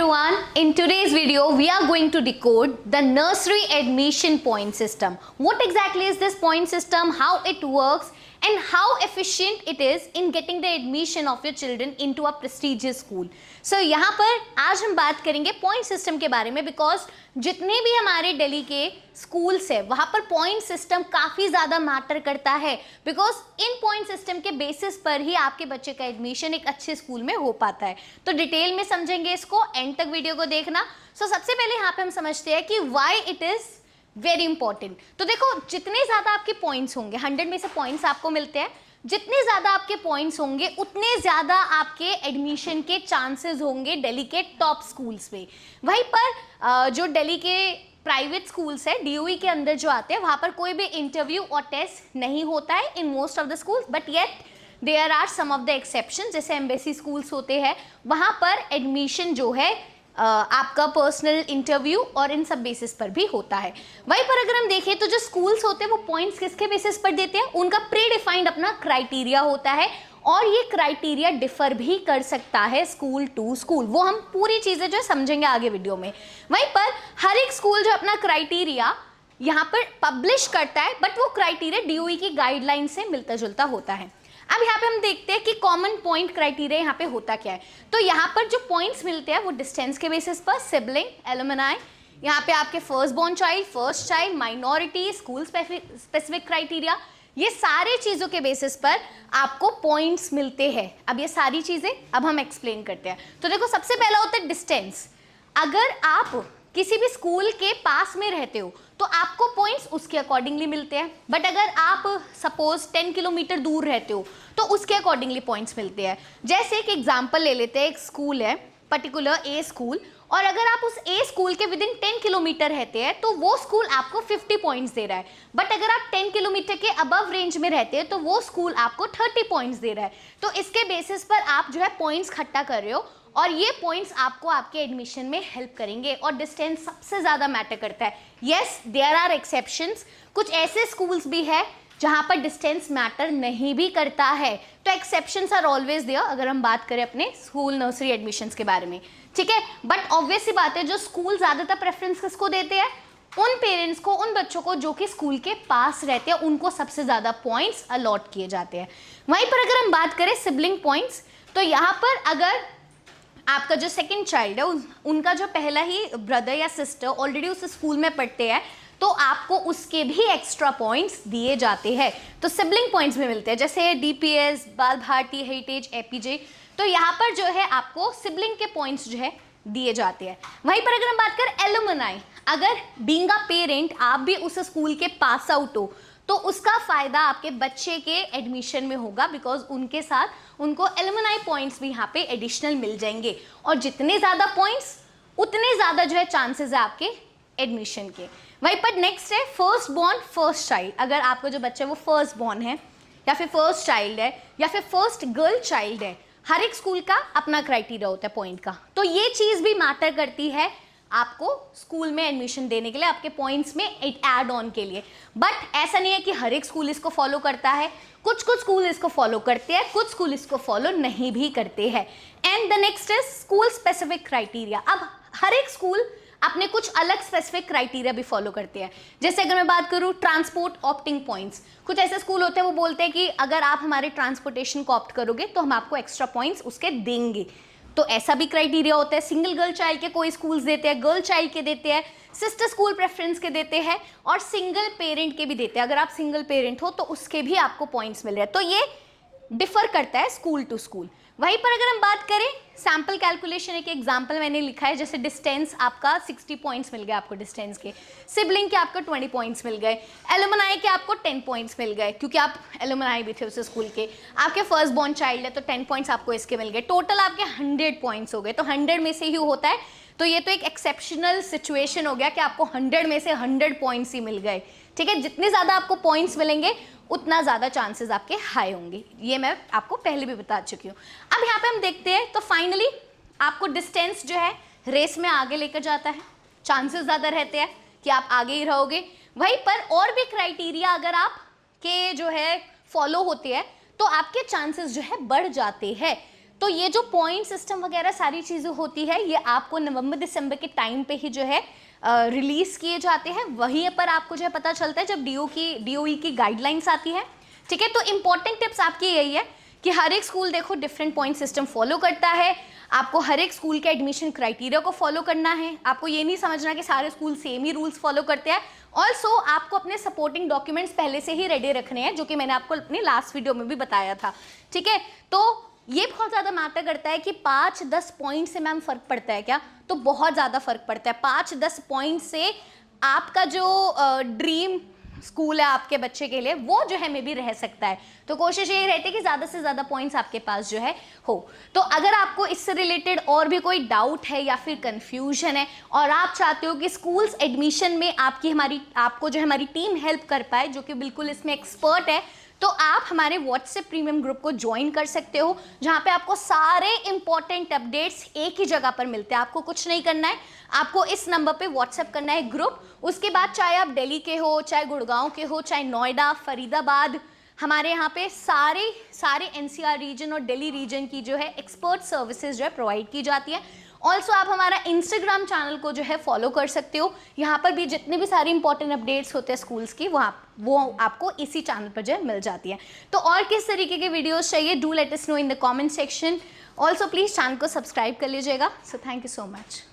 everyone, in today's video we are going to decode the nursery admission point system. What exactly is this point system, how it works and how efficient it is in getting the admission of your children into a prestigious school. So यहाँ पर आज हम बात करेंगे point system के बारे में because जितने भी हमारे दिल्ली के स्कूल्स है वहाँ पर पॉइंट सिस्टम काफ़ी ज़्यादा मैटर करता है बिकॉज इन पॉइंट सिस्टम के बेसिस पर ही आपके बच्चे का एडमिशन एक अच्छे स्कूल में हो पाता है. तो डिटेल में समझेंगे इसको, एंड तक वीडियो को देखना. सो सबसे पहले यहाँ पे हम समझते हैं कि why it is very important. तो देखो जितने ज़्यादा आपके पॉइंट्स होंगे, 100 में से पॉइंट्स आपको मिलते हैं, जितने ज़्यादा आपके पॉइंट्स होंगे उतने ज़्यादा आपके एडमिशन के चांसेस होंगे दिल्ली के टॉप स्कूल्स में. वहीं पर जो दिल्ली के प्राइवेट स्कूल्स है डीओई के अंदर जो आते हैं वहाँ पर कोई भी इंटरव्यू और टेस्ट नहीं होता है in most of the schools, but yet there are some of the exception. जैसे एम्बेसी स्कूल्स होते हैं वहाँ पर एडमिशन जो है आपका पर्सनल इंटरव्यू और इन सब बेसिस पर भी होता है. वहीं पर अगर हम देखें तो जो स्कूल्स होते हैं वो पॉइंट्स किसके बेसिस पर देते हैं, उनका प्री डिफाइंड अपना क्राइटेरिया होता है और ये क्राइटेरिया डिफर भी कर सकता है स्कूल टू स्कूल. वो हम पूरी चीज़ें जो है समझेंगे आगे वीडियो में. वहीं पर हर एक स्कूल जो अपना क्राइटेरिया यहाँ पर पब्लिश करता है बट वो क्राइटेरिया डीओई की गाइडलाइन से मिलता जुलता होता है. अब यहाँ पे हम देखते हैं कि कॉमन पॉइंट क्राइटेरिया यहाँ पे होता क्या है. तो यहाँ पर जो पॉइंट्स मिलते हैं वो डिस्टेंस के बेसिस पर, सिबलिंग, एलुमनाई, यहाँ पे आपके first born child, first child, minority, school specific criteria, ये सारे चीज़ों के बेसिस पर आपको पॉइंट्स मिलते हैं. अब ये सारी चीज़ें अब हम एक्सप्लेन करते हैं. तो देखो सबसे पहला होता है डिस्टेंस. अगर आप किसी भी स्कूल के पास में रहते हो तो आपको पॉइंट्स उसके अकॉर्डिंगली मिलते हैं. बट अगर आप सपोज 10 किलोमीटर दूर रहते हो तो उसके अकॉर्डिंगली पॉइंट्स मिलते हैं. जैसे एक एग्जांपल ले लेते हैं, एक स्कूल है पर्टिकुलर ए स्कूल, और अगर आप उस ए स्कूल के विद इन 10 किलोमीटर रहते हैं तो वो स्कूल आपको 50 पॉइंट्स दे रहा है. बट अगर आप 10 किलोमीटर के अबव रेंज में रहते हैं तो वो स्कूल आपको 30 पॉइंट्स दे रहा है. तो इसके बेसिस पर आप जो है पॉइंट्स इकट्ठा कर रहे हो और ये पॉइंट्स आपको आपके एडमिशन में हेल्प करेंगे. और डिस्टेंस सबसे ज़्यादा मैटर करता है. येस देयर आर एक्सेप्शंस, कुछ ऐसे स्कूल्स भी है जहाँ पर डिस्टेंस मैटर नहीं भी करता है. तो एक्सेप्शंस आर ऑलवेज देयर अगर हम बात करें अपने स्कूल नर्सरी एडमिशन्स के बारे में, ठीक है. बट ऑब्वियस सी बात है जो स्कूल ज़्यादातर प्रेफरेंस किसको देते हैं, उन पेरेंट्स को, उन बच्चों को जो कि स्कूल के पास रहते हैं, उनको सबसे ज़्यादा पॉइंट्स अलॉट किए जाते हैं. वहीं पर अगर हम बात करें सिबलिंग पॉइंट्स, तो यहाँ पर अगर आपका जो सेकंड चाइल्ड है उनका जो पहला ही ब्रदर या सिस्टर ऑलरेडी उस स्कूल में पढ़ते हैं तो आपको उसके भी एक्स्ट्रा पॉइंट्स दिए जाते हैं. तो सिबलिंग पॉइंट्स भी मिलते हैं जैसे डीपीएस, बाल भारती, हेरिटेज, एपीजे. तो यहाँ पर जो है आपको सिबलिंग के पॉइंट्स जो है दिए जाते हैं. वहीं पर अगर हम बात करें एलुमनाई, अगर बीइंग अ पेरेंट आप भी उस स्कूल के पास आउट हो तो उसका फ़ायदा आपके बच्चे के एडमिशन में होगा बिकॉज उनके साथ उनको एलुमनाई पॉइंट्स भी यहाँ पे एडिशनल मिल जाएंगे. और जितने ज़्यादा पॉइंट्स उतने ज़्यादा जो है चांसेस है आपके एडमिशन के. वहीं पर नेक्स्ट है फर्स्ट बॉर्न फर्स्ट चाइल्ड. अगर आपका जो बच्चा है वो फर्स्ट बॉर्न है या फिर फर्स्ट चाइल्ड है या फिर फर्स्ट गर्ल चाइल्ड है, हर एक स्कूल का अपना क्राइटेरिया होता है पॉइंट का. तो ये चीज़ भी मैटर करती है आपको स्कूल में एडमिशन देने के लिए, आपके पॉइंट्स में एक ऐड ऑन के लिए. बट ऐसा नहीं है कि हर एक स्कूल इसको फॉलो करता है. कुछ कुछ स्कूल इसको फॉलो करते हैं, कुछ स्कूल इसको फॉलो नहीं भी करते हैं. And the next is school specific criteria. अब हर एक स्कूल अपने कुछ अलग स्पेसिफिक क्राइटेरिया भी फॉलो करते हैं. जैसे अगर मैं बात करूँ ट्रांसपोर्ट ऑप्टिंग पॉइंट्स, कुछ ऐसे स्कूल होते हैं वो बोलते हैं कि अगर आप हमारे ट्रांसपोर्टेशन को ऑप्ट करोगे तो हम आपको एक्स्ट्रा पॉइंट्स उसके देंगे. तो ऐसा भी क्राइटेरिया होता है. सिंगल गर्ल चाइल्ड के कोई स्कूल्स देते हैं, गर्ल चाइल्ड के देते हैं, सिस्टर स्कूल प्रेफरेंस के देते हैं और सिंगल पेरेंट के भी देते हैं. अगर आप सिंगल पेरेंट हो तो उसके भी आपको पॉइंट्स मिल रहे हैं. तो ये डिफर करता है स्कूल टू स्कूल. वहीं पर अगर हम बात करें सैम्पल कैलकुलेशन, एक एग्जाम्पल मैंने लिखा है. जैसे डिस्टेंस आपका 60 पॉइंट्स मिल गए आपको डिस्टेंस के, सिबलिंग के आपको 20 पॉइंट्स मिल गए, एलुमनाई के आपको 10 पॉइंट्स मिल गए क्योंकि आप एलुमनाई भी थे उस स्कूल के, आपके फर्स्ट बॉर्न चाइल्ड है तो 10 पॉइंट्स आपको इसके मिल गए. टोटल आपके 100 पॉइंट्स हो गए. तो 100 में से ही होता है. तो ये तो एक एक्सेप्शनल सिचुएशन हो गया कि आपको 100 में से 100 पॉइंट्स ही मिल गए, ठीक है. जितने ज़्यादा आपको पॉइंट्स मिलेंगे उतना ज़्यादा चांसेस आपके हाई होंगे. ये मैं आपको पहले भी बता चुकी हूँ. अब यहाँ पे हम देखते हैं तो फाइनली आपको डिस्टेंस जो है रेस में आगे लेकर जाता है. चांसेस ज़्यादा रहते हैं कि आप आगे ही रहोगे. वहीं पर और भी क्राइटेरिया अगर आप के जो है फॉलो होते हैं तो आपके चांसेस जो है बढ़ जाते हैं. तो ये जो पॉइंट सिस्टम वगैरह सारी चीज़ें होती है ये आपको नवंबर दिसंबर के टाइम पे ही जो है रिलीज किए जाते हैं। वहीं पर आपको जो है पता चलता है जब डीओई की गाइडलाइंस आती है। ठीक है, तो इंपॉर्टेंट टिप्स आपकी यही है कि हर एक स्कूल देखो डिफरेंट पॉइंट सिस्टम फॉलो करता है। आपको हर एक स्कूल के एडमिशन क्राइटेरिया को फॉलो करना है। आपको ये नहीं समझना कि सारे स्कूल सेम ही रूल्स फॉलो करते हैं। ऑल्सो आपको अपने सपोर्टिंग डॉक्यूमेंट्स पहले से ही रेडी रखने हैं, जो कि मैंने आपको अपनी लास्ट वीडियो में भी बताया था। ठीक है, तो ये बहुत ज़्यादा मैटर करता है कि 5-10 पॉइंट से मैम फ़र्क पड़ता है क्या? तो बहुत ज़्यादा फ़र्क पड़ता है। 5-10 पॉइंट से आपका जो ड्रीम स्कूल है आपके बच्चे के लिए वो जो है मे भी रह सकता है। तो कोशिश यही रहती है कि ज़्यादा से ज़्यादा पॉइंट्स आपके पास जो है हो। तो अगर आपको इससे रिलेटेड और भी कोई डाउट है या फिर कंफ्यूजन है और आप चाहते हो कि स्कूल्स एडमिशन में आपको जो हमारी टीम हेल्प कर पाए, जो कि बिल्कुल इसमें एक्सपर्ट है, तो आप हमारे व्हाट्सएप प्रीमियम ग्रुप को ज्वाइन कर सकते हो, जहाँ पे आपको सारे इंपॉर्टेंट अपडेट्स एक ही जगह पर मिलते हैं। आपको कुछ नहीं करना है, आपको इस नंबर पे व्हाट्सएप करना है ग्रुप। उसके बाद चाहे आप दिल्ली के हो, चाहे गुड़गांव के हो, चाहे नोएडा, फरीदाबाद, हमारे यहाँ पे सारे एनसीआर रीजन और दिल्ली रीजन की जो है एक्सपर्ट सर्विसेज जो है प्रोवाइड की जाती है। ऑल्सो आप हमारा इंस्टाग्राम चैनल को जो है फॉलो कर सकते हो। यहाँ पर भी जितने भी सारी इंपॉर्टेंट अपडेट्स होते हैं स्कूल्स की वो आपको इसी चैनल पर जो है मिल जाती है। तो और किस तरीके के वीडियोस चाहिए, do let us know in the comment section. Also please channel को सब्सक्राइब कर लीजिएगा। So thank you so much.